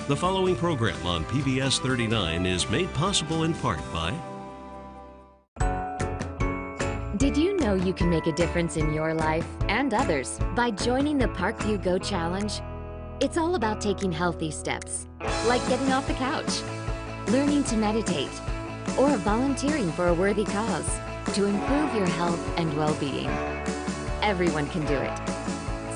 The following program on PBS 39 is made possible in part by... Did you know you can make a difference in your life and others by joining the Parkview Go Challenge? It's all about taking healthy steps, like getting off the couch, learning to meditate, or volunteering for a worthy cause to improve your health and well-being. Everyone can do it.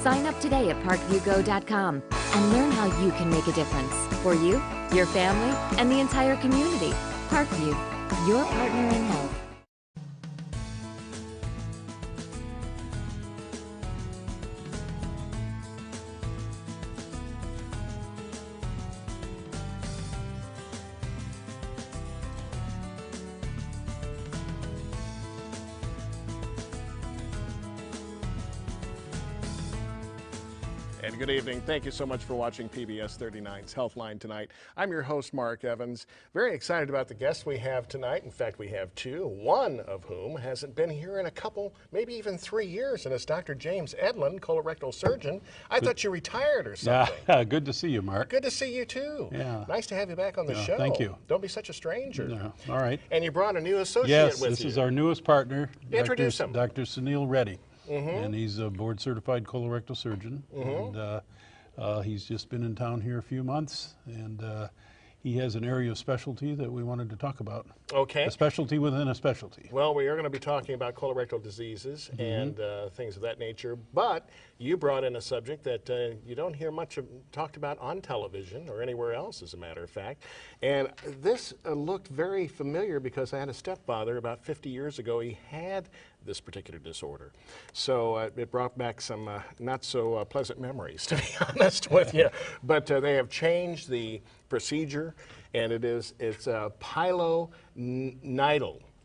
Sign up today at parkviewgo.com and learn how you can make a difference for you, your family, and the entire community. Parkview, your partner in health. And good evening. Thank you so much for watching PBS 39's Healthline tonight. I'm your host, Mark Evans. Very excited about the guests we have tonight. In fact, we have two, one of whom hasn't been here in a couple, maybe even 3 years, and it's Dr. James Edlin, colorectal surgeon. I thought you retired or something. Yeah, good to see you, Mark. Good to see you, too. Yeah. Nice to have you back on the show. Thank you. Don't be such a stranger. No, all right. And you brought a new associate Yes, with you. this is our newest partner, Introduce him. Dr. Sunil Reddy. And he's a board-certified colorectal surgeon. And he's just been in town here a few months, and he has an area of specialty that we wanted to talk about. Okay. A specialty within a specialty. Well, we are going to be talking about colorectal diseases and things of that nature, but you brought in a subject that you don't hear much talked about on television or anywhere else, as a matter of fact. And this looked very familiar because I had a stepfather about 50 years ago. He had this particular disorder. So it brought back some not so pleasant memories, to be honest with you. But they have changed the procedure, and it's pilonidal.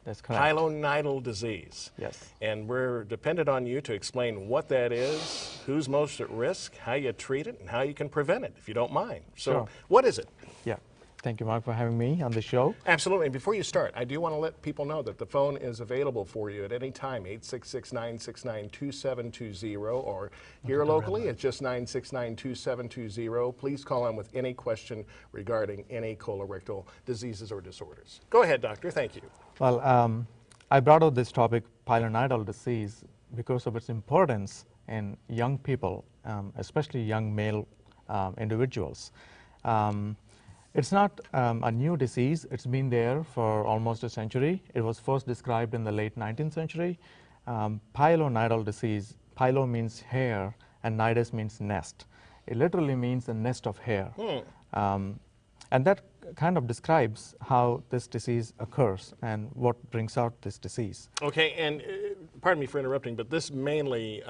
That's correct. Pilonidal disease. Yes. And we're dependent on you to explain what that is, who's most at risk, how you treat it, and how you can prevent it, if you don't mind. So Sure. what is it? Yeah. Thank you, Mark, for having me on the show. Absolutely. And before you start, I do want to let people know that the phone is available for you at any time, 866-969-2720, or here locally, it's just 969-2720. Please call in with any question regarding any colorectal diseases or disorders. Go ahead, doctor. Thank you. Well, I brought out this topic, pilonidal disease, because of its importance in young people, especially young male individuals. It's not a new disease. It's been there for almost a century. It was first described in the late 19th century. Pilonidal disease, pilo means hair and nidus means nest. It literally means a nest of hair. And that kind of describes how this disease occurs and what brings out this disease. Okay, and pardon me for interrupting, but this mainly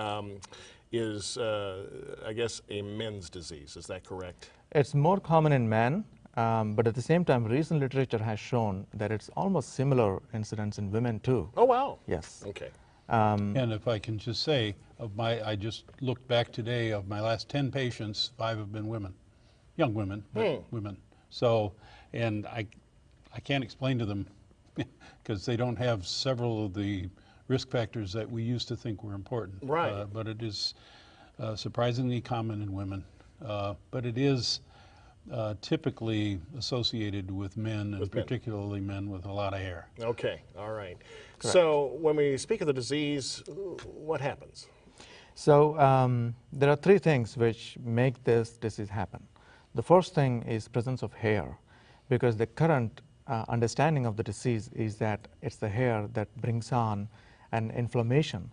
is, I guess, a men's disease. Is that correct? It's more common in men. But at the same time, recent literature has shown that it's almost similar incidence in women too. Oh, wow. Yes. Okay. And if I can just say, I just looked back today, of my last 10 patients, 5 have been women. Young women, but women. So, and I can't explain to them because they don't have several of the risk factors that we used to think were important. Right. But it is surprisingly common in women. But it is typically associated with men, and particularly men with a lot of hair. Okay, all right. Correct. So when we speak of the disease, what happens? So there are 3 things which make this disease happen. The first thing is presence of hair, because the current understanding of the disease is that it's the hair that brings on an inflammation.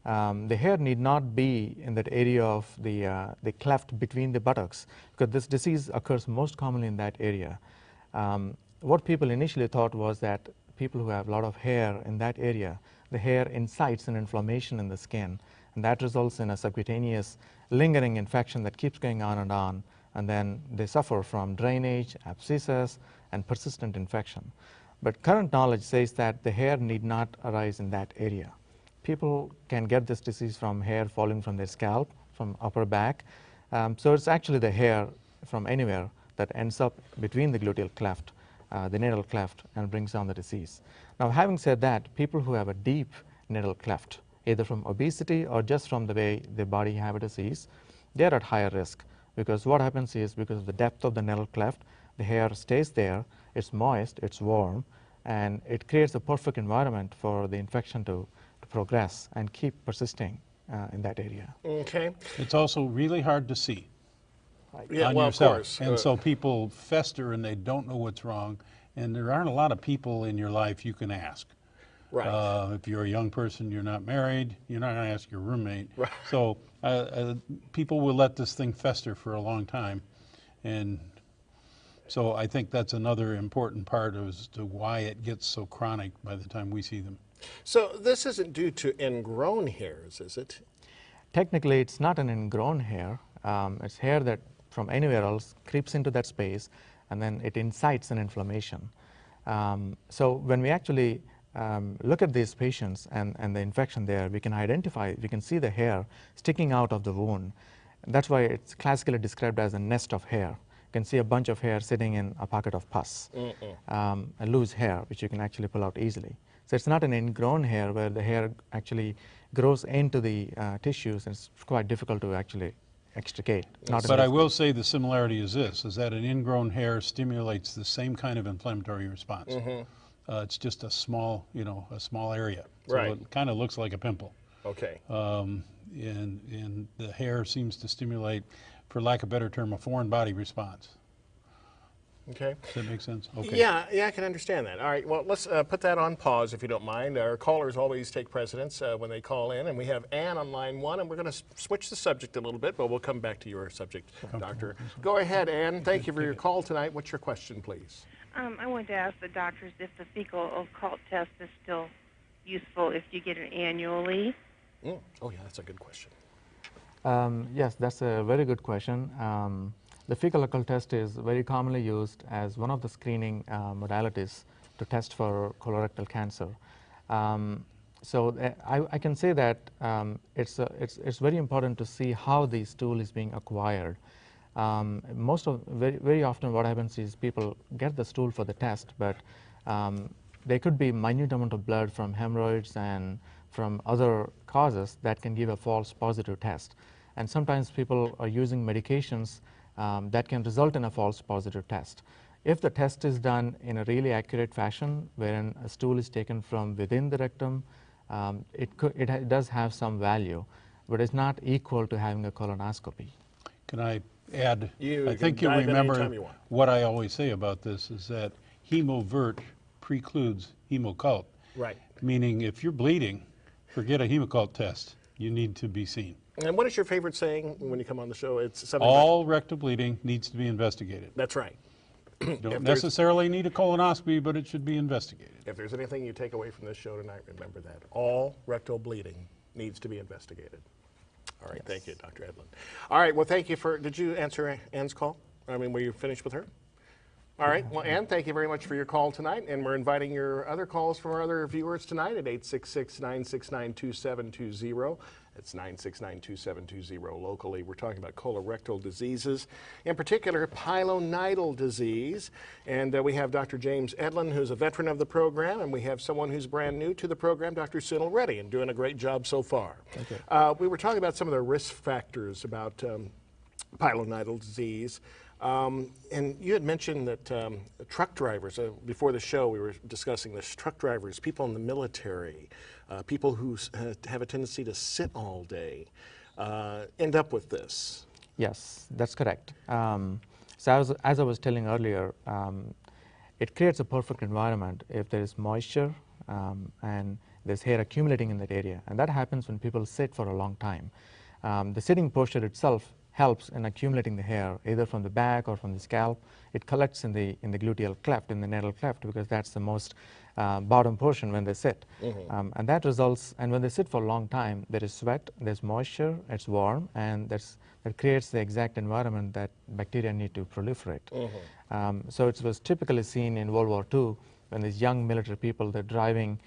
The hair need not be in that area of the cleft between the buttocks, because this disease occurs most commonly in that area. What people initially thought was that people who have a lot of hair in that area, the hair incites an inflammation in the skin, and that results in a subcutaneous lingering infection that keeps going on, and then they suffer from drainage, abscesses, and persistent infection. But current knowledge says that the hair need not arise in that area. People can get this disease from hair falling from their scalp, from upper back. So it's actually the hair from anywhere that ends up between the gluteal cleft, the natal cleft, and brings on the disease. Now, having said that, people who have a deep natal cleft, either from obesity or just from the way their body have a disease, they're at higher risk. because what happens is, because of the depth of the natal cleft, the hair stays there, it's moist, it's warm, and it creates a perfect environment for the infection to progress and keep persisting in that area. Okay. It's also really hard to see Yeah, on well, yourself. of course. And so people fester and they don't know what's wrong. And there aren't a lot of people in your life you can ask. Right. If you're a young person, you're not married, you're not going to ask your roommate. Right. So people will let this thing fester for a long time. And so I think that's another important part as to why it gets so chronic by the time we see them. So this isn't due to ingrown hairs, is it? Technically, it's not an ingrown hair. It's hair that from anywhere else creeps into that space, and then it incites an inflammation. So when we actually look at these patients and the infection there, we can identify, we can see the hair sticking out of the wound. That's why it's classically described as a nest of hair. You can see a bunch of hair sitting in a pocket of pus, a loose hair, which you can actually pull out easily. So it's not an ingrown hair where the hair actually grows into the tissues, and it's quite difficult to actually extricate. But I will say the similarity is this, is that an ingrown hair stimulates the same kind of inflammatory response. It's just a small, a small area. So Right. it kind of looks like a pimple. Okay. And the hair seems to stimulate, for lack of a better term, a foreign body response. Okay. Does that make sense? Okay. Yeah, I can understand that. All right, well, let's put that on pause if you don't mind. Our callers always take precedence when they call in, and we have Ann on line 1, and we're going to switch the subject a little bit, but we'll come back to your subject, Doctor. Go ahead, Ann. Thank you for your call tonight. What's your question, please? I wanted to ask the doctors if the fecal occult test is still useful if you get it annually. Oh, yeah, that's a good question. Yes, that's a very good question. The fecal occult test is very commonly used as one of the screening modalities to test for colorectal cancer. So I can say that it's very important to see how the stool is being acquired. Very often what happens is people get the stool for the test, but there could be minute amount of blood from hemorrhoids and from other causes that can give a false positive test. And sometimes people are using medications that can result in a false positive test. If the test is done in a really accurate fashion, wherein a stool is taken from within the rectum, it does have some value, but it's not equal to having a colonoscopy. Can I add? You I think can you dive in remember anytime you want. what I always say about this is that hemovert precludes hemocult. Right. Meaning if you're bleeding, forget a hemocult test. You need to be seen. And what is your favorite saying when you come on the show? It's something All rectal bleeding needs to be investigated. that's right. Don't necessarily need a colonoscopy, but it should be investigated. If there's anything you take away from this show tonight, remember that. All rectal bleeding needs to be investigated. All right, Thank you, Dr. Edlin. All right, well, thank you for, did you answer Ann's call? I mean, were you finished with her? All right, well, Ann, thank you very much for your call tonight, and we're inviting your other calls from our other viewers tonight at 866-969-2720. It's 969-2720 locally. We're talking about colorectal diseases, in particular pilonidal disease. And we have Dr. James Edlin, who's a veteran of the program, and we have someone who's brand new to the program, Dr. Sunil Reddy, and doing a great job so far. We were talking about some of the risk factors about pilonidal disease. And you had mentioned that truck drivers, before the show we were discussing this, truck drivers, people in the military, people who have a tendency to sit all day, end up with this. Yes, that's correct. So as I was telling earlier, it creates a perfect environment if there is moisture and there's hair accumulating in that area. And that happens when people sit for a long time. The sitting posture itself helps in accumulating the hair, either from the back or from the scalp. It collects in the gluteal cleft, in the natal cleft, because that's the most bottom portion when they sit. And that results, and when they sit for a long time, there is sweat, there's moisture, it's warm, and that creates the exact environment that bacteria need to proliferate. So it was typically seen in World War II when these young military people, they're driving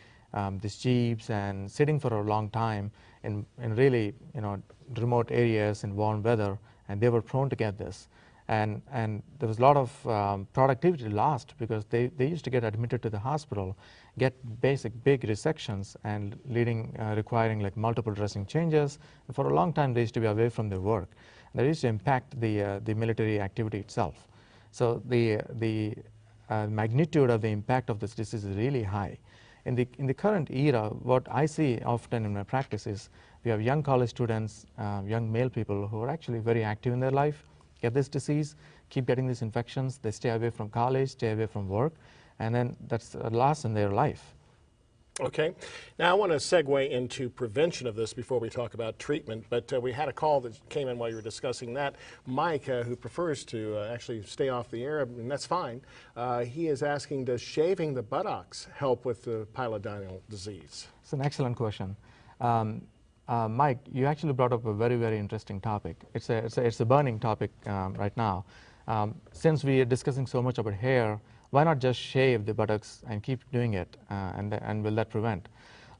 these jeeps and sitting for a long time in really remote areas in warm weather, and they were prone to get this. And there was a lot of productivity lost because they used to get admitted to the hospital, get basic big resections and requiring like multiple dressing changes. And for a long time, they used to be away from their work. That used to impact the military activity itself. So the magnitude of the impact of this disease is really high. In the current era, what I see often in my practice is we have young college students, young male people who are actually very active in their life, get this disease, keep getting these infections, they stay away from college, stay away from work, and then that's a loss in their life. Okay. Now I want to segue into prevention of this before we talk about treatment, but we had a call that came in while you were discussing that. Mike, who prefers to actually stay off the air, and that's fine, he is asking, does shaving the buttocks help with the pilonidal disease? It's an excellent question. Mike, you actually brought up a very, very interesting topic. It's a burning topic right now. Since we are discussing so much about hair, why not just shave the buttocks and keep doing it, and will that prevent?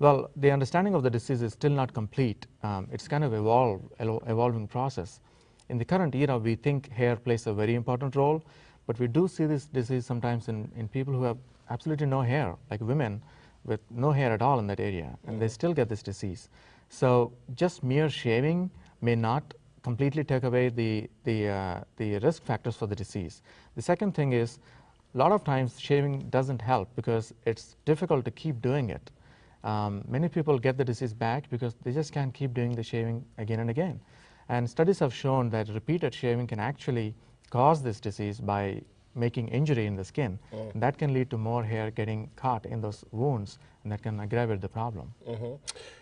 Well, the understanding of the disease is still not complete. It's kind of evolving process. In the current era, we think hair plays a very important role, but we do see this disease sometimes in people who have absolutely no hair, like women with no hair at all in that area, and they still get this disease. So just mere shaving may not completely take away the risk factors for the disease. The second thing is, a lot of times shaving doesn't help because it's difficult to keep doing it. Many people get the disease back because they just can't keep doing the shaving again and again. And studies have shown that repeated shaving can actually cause this disease by making injury in the skin. And that can lead to more hair getting caught in those wounds, and that can aggravate the problem.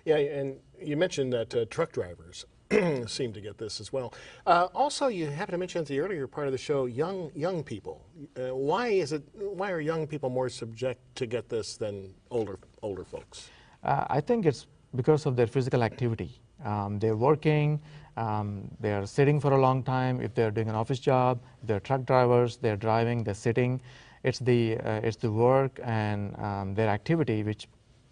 Yeah, and you mentioned that truck drivers seem to get this as well. Also, you happened to mention at the earlier part of the show, young people. Why are young people more subject to get this than older folks? I think it's because of their physical activity. They're working, they're sitting for a long time. If they're doing an office job, if they're truck drivers, they're driving, they're sitting. It's the work and their activity which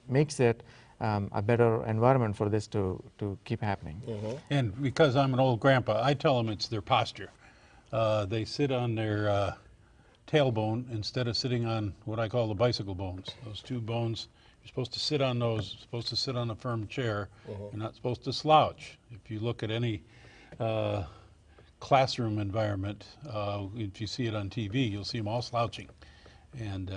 makes it a better environment for this to keep happening. And because I'm an old grandpa, I tell them it's their posture. They sit on their tailbone instead of sitting on what I call the bicycle bones. Those two bones, you're supposed to sit on those, supposed to sit on a firm chair. You're not supposed to slouch. If you look at any classroom environment, if you see it on TV, you'll see them all slouching. And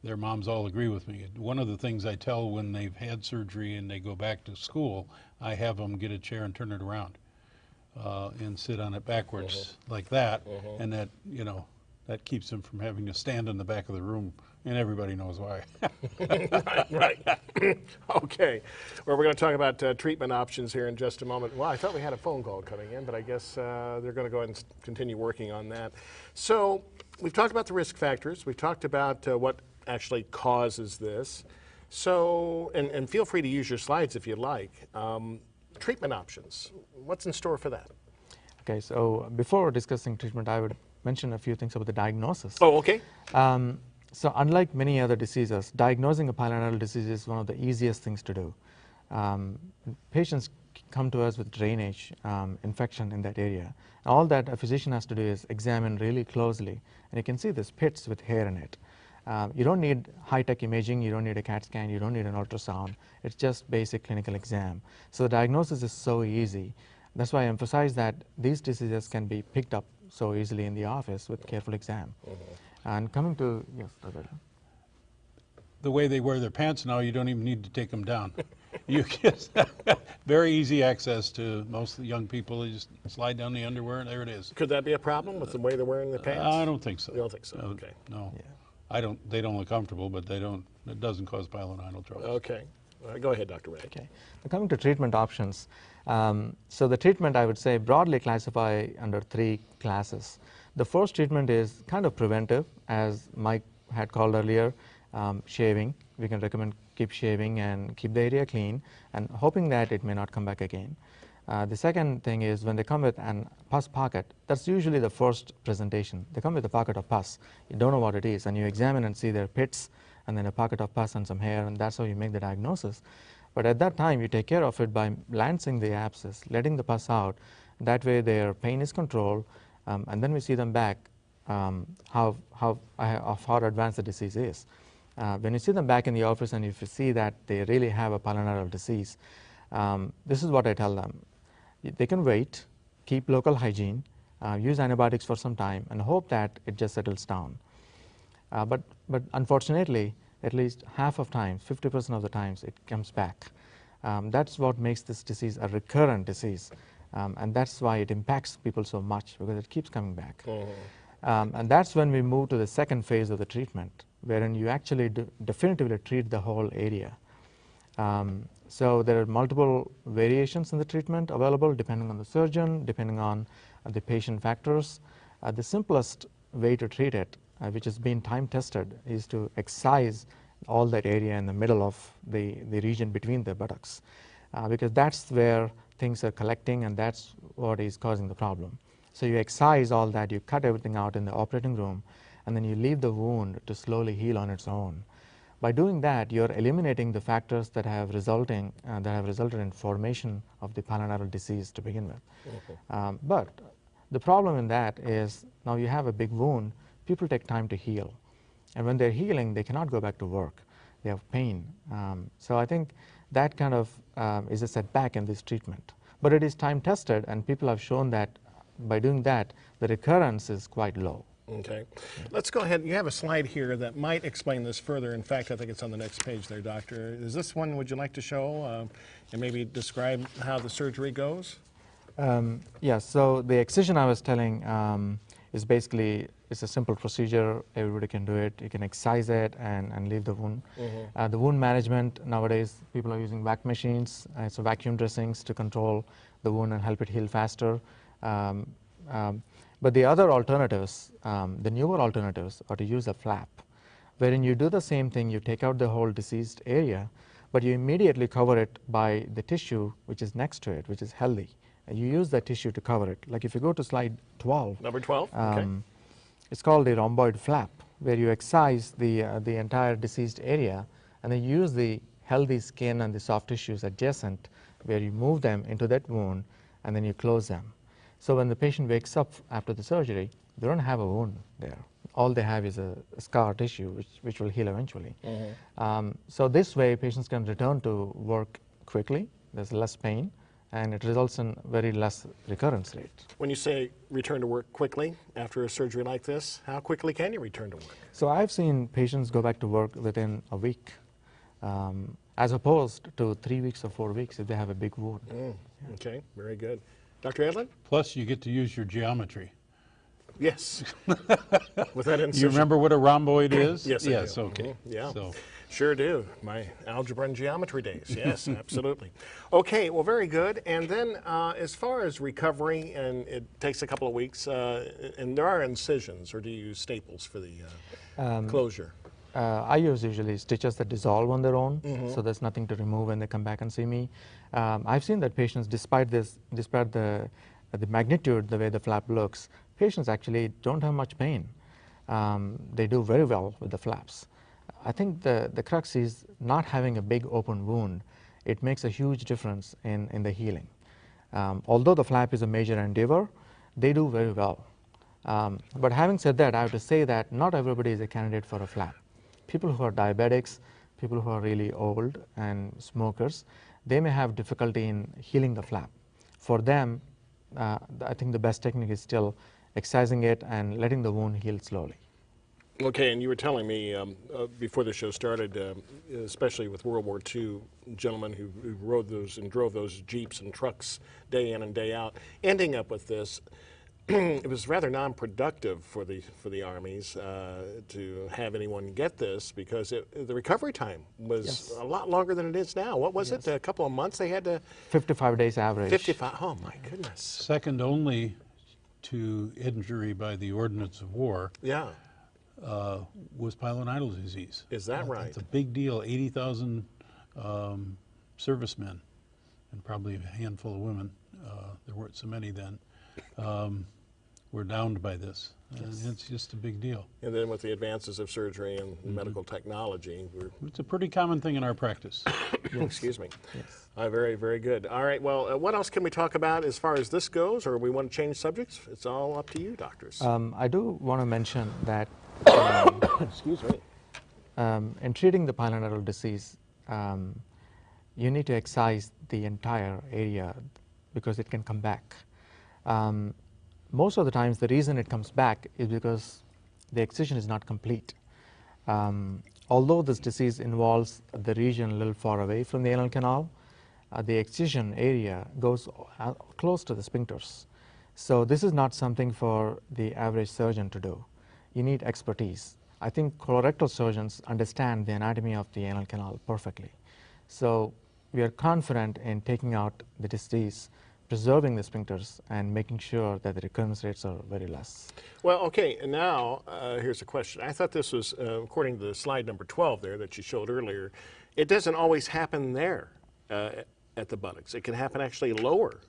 their moms all agree with me. One of the things I tell when they've had surgery and they go back to school, I have them get a chair and turn it around and sit on it backwards like that, and that, you know, that keeps them from having to stand in the back of the room, and everybody knows why. Right. Okay. Well, we're going to talk about treatment options here in just a moment. Well, I thought we had a phone call coming in, but I guess they're going to go ahead and continue working on that. So we've talked about the risk factors. We've talked about what actually causes this. So, and feel free to use your slides if you'd like. Treatment options. What's in store for that? Okay, so before discussing treatment, I would mention a few things about the diagnosis. Oh, okay. So unlike many other diseases, diagnosing a pilonidal disease is one of the easiest things to do. Patients come to us with drainage infection in that area. All that a physician has to do is examine really closely, and you can see these pits with hair in it. You don't need high-tech imaging, you don't need a CAT scan, you don't need an ultrasound. It's just basic clinical exam. So the diagnosis is so easy. That's why I emphasize that these diseases can be picked up so easily in the office with careful exam. And coming to, yes, The way they wear their pants now, you don't even need to take them down. You get very easy access to most of the young people. They just slide down the underwear, and there it is. Could that be a problem with the way they're wearing their pants? I don't think so. You don't think so? Okay. No. Yeah. They don't look comfortable, but it doesn't cause pilonidal trouble. Okay. Go ahead, Dr. Reddy. Okay. Now coming to treatment options. So the treatment, I would say, broadly classify under 3 classes. The first treatment is kind of preventive, as Mike had called earlier, shaving. We can recommend keep shaving and keep the area clean, and hoping that it may not come back again. The second thing is when they come with an pus pocket, that's usually the first presentation. They come with a pocket of pus. You don't know what it is, and you examine and see their pits, and then a pocket of pus and some hair, and that's how you make the diagnosis. But at that time, you take care of it by lancing the abscess, letting the pus out, That way their pain is controlled, and then we see them back how far advanced the disease is. When you see them back in the office and if you see that they really have a pilonidal disease, this is what I tell them. They can wait, keep local hygiene, use antibiotics for some time, and hope that it just settles down. But unfortunately, at least half of times, 50% of the times, it comes back. That's what makes this disease a recurrent disease, and that's why it impacts people so much, because it keeps coming back. And that's when we move to the second phase of the treatment, wherein you actually definitively treat the whole area. So there are multiple variations in the treatment available depending on the surgeon, depending on the patient factors. The simplest way to treat it, which has been time tested, is to excise all that area in the middle of the region between the buttocks, because that's where things are collecting and that's what is causing the problem. So you excise all that, you cut everything out in the operating room, and then you leave the wound to slowly heal on its own. By doing that, you're eliminating the factors that have resulted in formation of the pilonidal disease to begin with. But the problem in that is now you have a big wound, people take time to heal. And when they're healing, they cannot go back to work. They have pain. So I think that kind of is a setback in this treatment. But it is time tested, and people have shown that by doing that, the recurrence is quite low. Okay. Let's go ahead. You have a slide here that might explain this further. In fact, I think it's on the next page there, Doctor. Is this one would you like to show and maybe describe how the surgery goes? Yes. So the excision I was telling is basically, it's a simple procedure. Everybody can do it. You can excise it and leave the wound. The wound management, nowadays, people are using vac machines, so vacuum dressings to control the wound and help it heal faster. But the other alternatives, the newer alternatives, are to use a flap, wherein you do the same thing. You take out the whole diseased area, but you immediately cover it by the tissue which is next to it, which is healthy. And you use that tissue to cover it. Like if you go to slide 12. Number 12, okay. It's called a rhomboid flap, where you excise the entire diseased area, and then use the healthy skin and the soft tissues adjacent, where you move them into that wound, and then you close them. So when the patient wakes up after the surgery, they don't have a wound there. All they have is a scar tissue, which will heal eventually. So this way, patients can return to work quickly. There's less pain, and it results in very less recurrence rate. When you say return to work quickly after a surgery like this, how quickly can you return to work? So I've seen patients go back to work within a week, as opposed to 3 weeks or 4 weeks if they have a big wound. Okay, very good. Dr. Edlin? Plus, you get to use your geometry. Yes. With that incision. You remember what a rhomboid is? Yes, I Yes, do. okay. Yeah. So, Sure do. My algebra and geometry days. Yes, absolutely. Okay, well, very good. And then as far as recovery, and it takes a couple of weeks, and there are incisions, or do you use staples for the closure? I use usually stitches that dissolve on their own, so there's nothing to remove when they come back and see me. I've seen that patients, despite the magnitude, the way the flap looks, patients actually don't have much pain. They do very well with the flaps. I think the crux is not having a big open wound. It makes a huge difference in the healing. Although the flap is a major endeavor, they do very well. But having said that, I have to say that not everybody is a candidate for a flap. People who are diabetics, people who are really old and smokers, they may have difficulty in healing the flap. For them, I think the best technique is still excising it and letting the wound heal slowly. Okay, and you were telling me before the show started, especially with World War II, gentlemen who rode those and drove those Jeeps and trucks day in and day out, ending up with this. It was rather non-productive for the armies to have anyone get this, because the recovery time was a lot longer than it is now. What was it? A couple of months they had to? 55 days average. 55. Oh my goodness. second only to injury by the ordnance of war. Yeah. Was pilonidal disease. Is that right? It's a big deal. 80,000 servicemen, and probably a handful of women. There weren't so many then. we're downed by this. And it's just a big deal. And then with the advances of surgery and medical technology, It's a pretty common thing in our practice. excuse me. Yes. Very, very good. All right, well, what else can we talk about as far as this goes, or we want to change subjects? It's all up to you, doctors. I do want to mention that Excuse me. in treating the pilonidal disease, you need to excise the entire area because it can come back. Most of the times, the reason it comes back is because the excision is not complete. Although this disease involves the region a little far away from the anal canal, the excision area goes close to the sphincters. So this is not something for the average surgeon to do. You need expertise. I think colorectal surgeons understand the anatomy of the anal canal perfectly. So we are confident in taking out the disease, preserving the sphincters, and making sure that the recurrence rates are very less. Well, okay, and now here's a question. I thought this was, according to the slide number 12 there that you showed earlier, it doesn't always happen there at the buttocks. It can happen actually lower.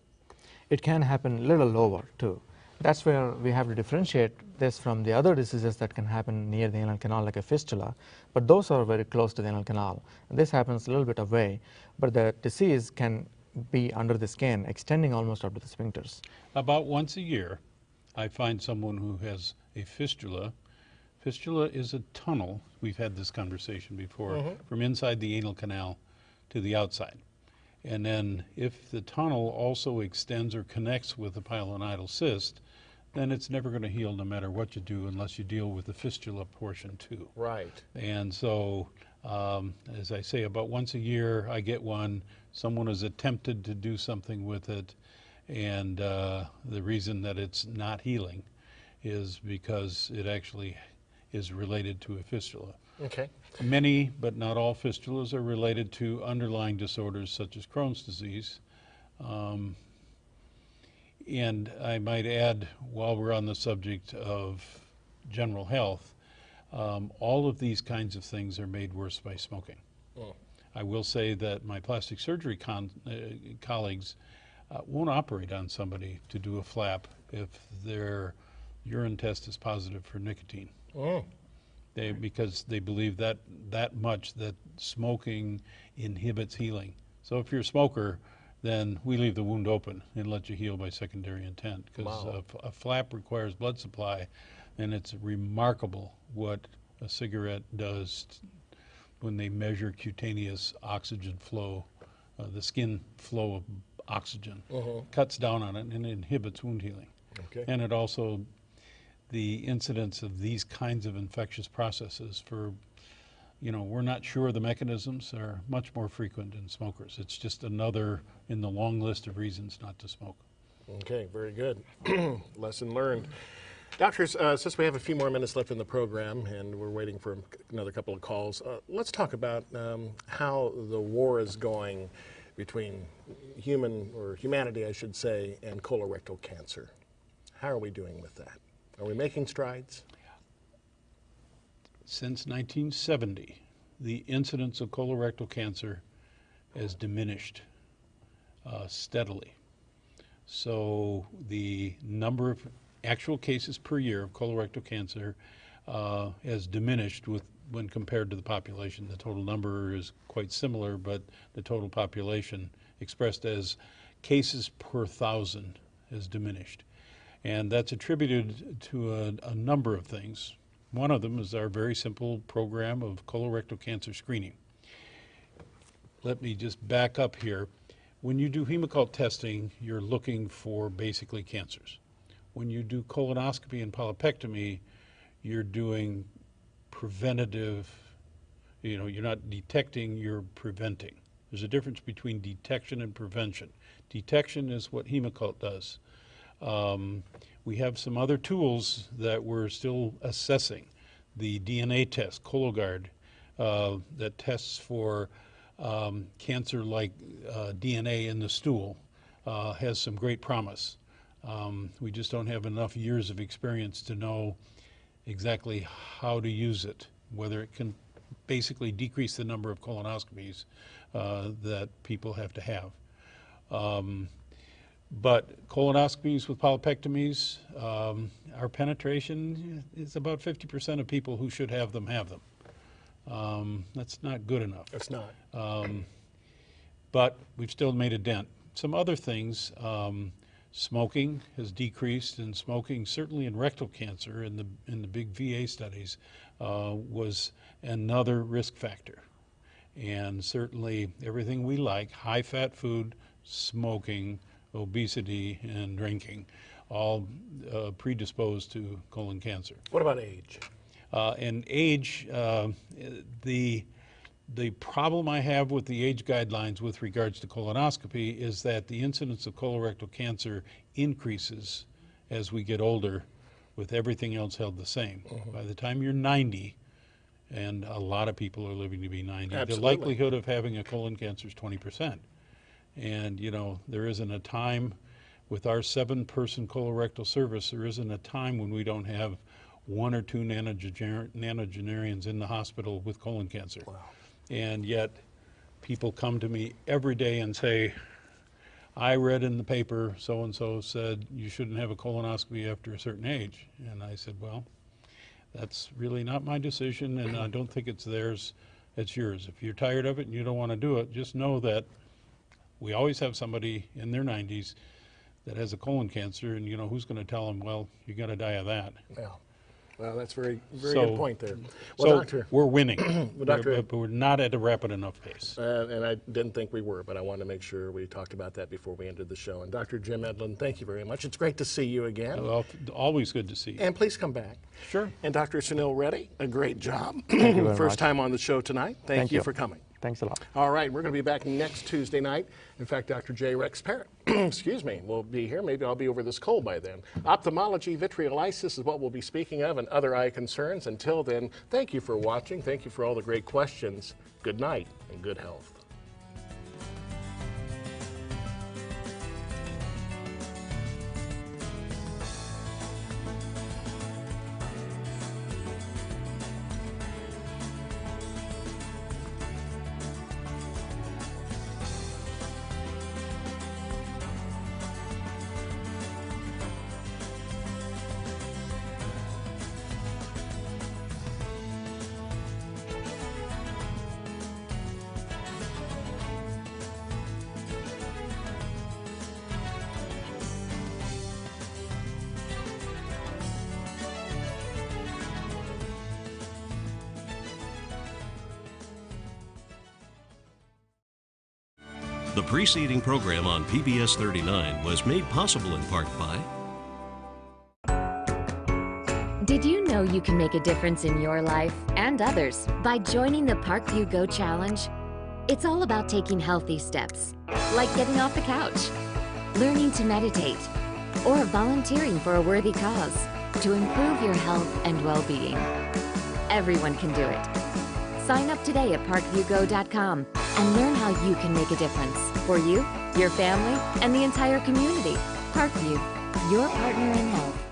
It can happen a little lower too. That's where we have to differentiate this from the other diseases that can happen near the anal canal, like a fistula, but those are very close to the anal canal. And this happens a little bit away, but the disease can be under the skin, extending almost up to the sphincters. About once a year, I find someone who has a fistula. Fistula is a tunnel, we've had this conversation before, from inside the anal canal to the outside. And then if the tunnel also extends or connects with the pilonidal cyst, then it's never going to heal no matter what you do unless you deal with the fistula portion too. Right. And so, as I say, about once a year I get one. Someone has attempted to do something with it, and the reason that it's not healing is because it actually is related to a fistula. Okay. Many, but not all fistulas are related to underlying disorders such as Crohn's disease. And I might add, while we're on the subject of general health, all of these kinds of things are made worse by smoking. I will say that my plastic surgery colleagues won't operate on somebody to do a flap if their urine test is positive for nicotine. Because they believe that much that smoking inhibits healing. So if you're a smoker, then we leave the wound open and let you heal by secondary intent, because a flap requires blood supply, and it's remarkable what a cigarette does when they measure cutaneous oxygen flow, the skin flow of oxygen, cuts down on it and it inhibits wound healing. Okay. And it also, the incidence of these kinds of infectious processes for, we're not sure the mechanisms are much more frequent in smokers. It's just another in the long list of reasons not to smoke. Okay, very good. Lesson learned. Doctors, since we have a few more minutes left in the program and we're waiting for another couple of calls, let's talk about how the war is going between humanity, I should say, and colorectal cancer. How are we doing with that? Are we making strides? Since 1970, the incidence of colorectal cancer has diminished steadily. So the number of actual cases per year of colorectal cancer has diminished when compared to the population. The total number is quite similar, but the total population expressed as cases per thousand has diminished. And that's attributed to a number of things. One of them is our very simple program of colorectal cancer screening. Let me just back up here. When you do hemoccult testing, you're looking for basically cancers. When you do colonoscopy and polypectomy, you're doing preventative, you're not detecting, you're preventing. There's a difference between detection and prevention. Detection is what hemoccult does. We have some other tools that we're still assessing. The DNA test, Cologuard, that tests for cancer-like DNA in the stool, has some great promise. We just don't have enough years of experience to know exactly how to use it, whether it can basically decrease the number of colonoscopies that people have to have. But colonoscopies with polypectomies, our penetration is about 50% of people who should have them have them. That's not good enough. It's not. But we've still made a dent. Some other things, smoking has decreased, and smoking, certainly in rectal cancer, in the big VA studies, was another risk factor. And certainly everything we like, high-fat food, smoking, obesity, and drinking, all predisposed to colon cancer. What about age? And age, the problem I have with the age guidelines with regards to colonoscopy is that the incidence of colorectal cancer increases as we get older, with everything else held the same. By the time you're 90, and a lot of people are living to be 90, Absolutely. the likelihood of having a colon cancer is 20%. And you know, there isn't a time with our 7-person colorectal service, there isn't a time when we don't have 1 or 2 nonagenarians in the hospital with colon cancer. Wow. And yet people come to me every day and say, I read in the paper so-and-so said you shouldn't have a colonoscopy after a certain age. And I said, well, that's really not my decision, and I don't think it's theirs, it's yours. If you're tired of it and you don't want to do it, just know that we always have somebody in their 90s that has a colon cancer, and you know, who's going to tell them, well, you're going to die of that. Yeah. Well, that's very good point there. So Well, Doctor, we're winning, Doctor- but we're not at a rapid enough pace. and I didn't think we were, but I wanted to make sure we talked about that before we ended the show. And Dr. Jim Edlin, thank you very much. It's great to see you again. Well, always good to see you. And please come back. Sure. And Dr. Sunil Reddy, a great job. Thank you very First much. time on the show tonight. Thank you for coming. Thanks a lot. All right, we're going to be back next Tuesday night. In fact, Dr. J. Rex Parrott, excuse me, will be here. Maybe I'll be over this cold by then. Ophthalmology, vitreolysis is what we'll be speaking of, and other eye concerns. Until then, thank you for watching. Thank you for all the great questions. Good night and good health. The preceding program on PBS 39 was made possible in part by... Did you know you can make a difference in your life and others by joining the Parkview Go Challenge? It's all about taking healthy steps, like getting off the couch, learning to meditate, or volunteering for a worthy cause to improve your health and well-being. Everyone can do it. Sign up today at parkviewgo.com and learn how you can make a difference for you, your family, and the entire community. Parkview, your partner in health.